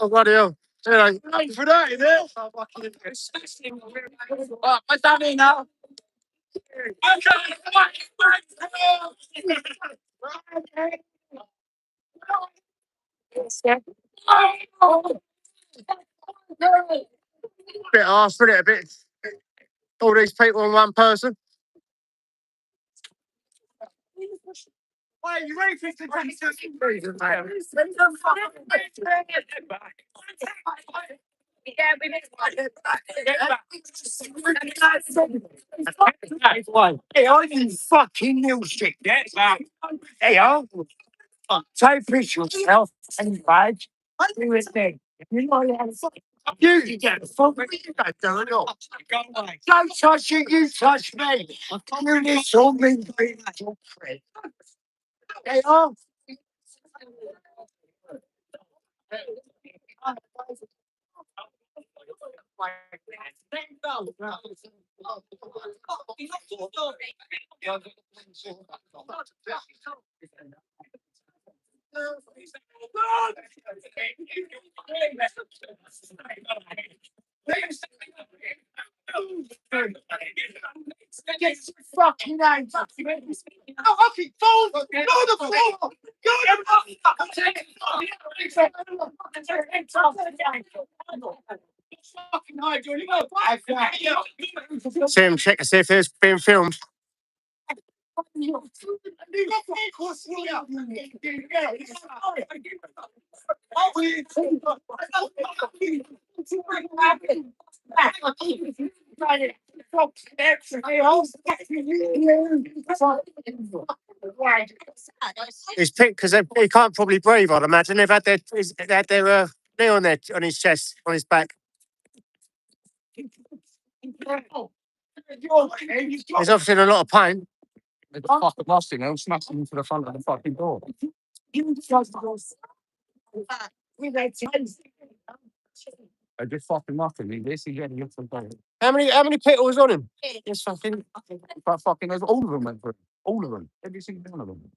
Oh, bloody hell. Anyway, thanks for that, is it? Right, what's that mean now? Bit harsh, isn't it? A bit. All these people in one person. Wait, you ready for the Hey, I you fucking music. Hey, take pictures of yourself and your badge. Do it thing. You know you get a fuck. You don't do it all. Don't touch it, you touch me. You little mean little prick. Hey, Get some fucking names. Oh, fucking phone. Go on the floor. Go on. See him check to see if it's being filmed. He's picked because he can't probably breathe, I'd imagine. They've had their knee on his chest, on his back. He's obviously in a lot of pain. It's fucking lost him. I'm smashing into the front of the fucking door. I just fucking lost him. This is getting up from there. How many people was on him? Yes, fucking all of them went through. All of them. Every single one of them.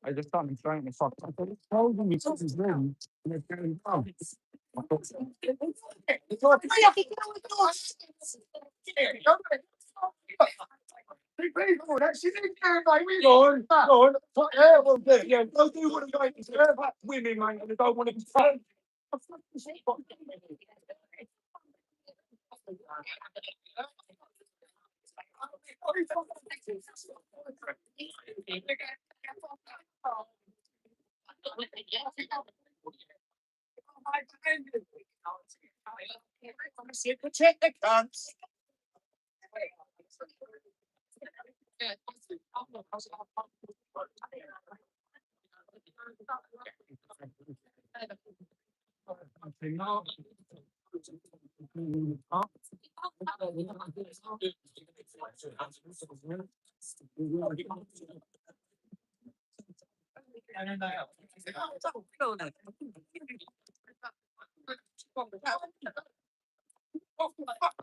I just started trying to fuck. I told him he took his room and they're going down. Women, mate, and they don't want to be fun. Protect the cunts.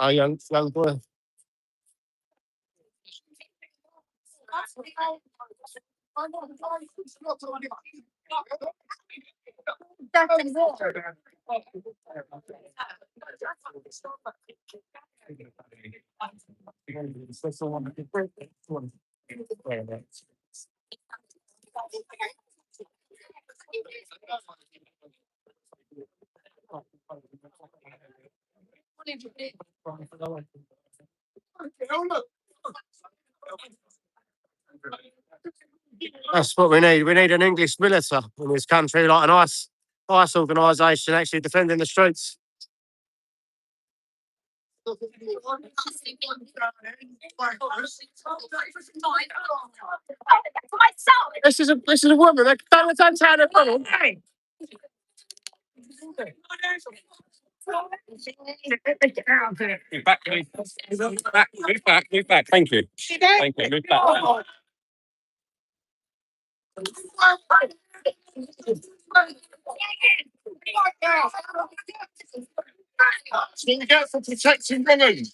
Oh, young boy. That's what we need. We need an English militia in this country, like an ICE organisation actually defending the streets. This is a woman. Don't tell her problem. Move back. Thank you. Move back. That's what we get for protecting women.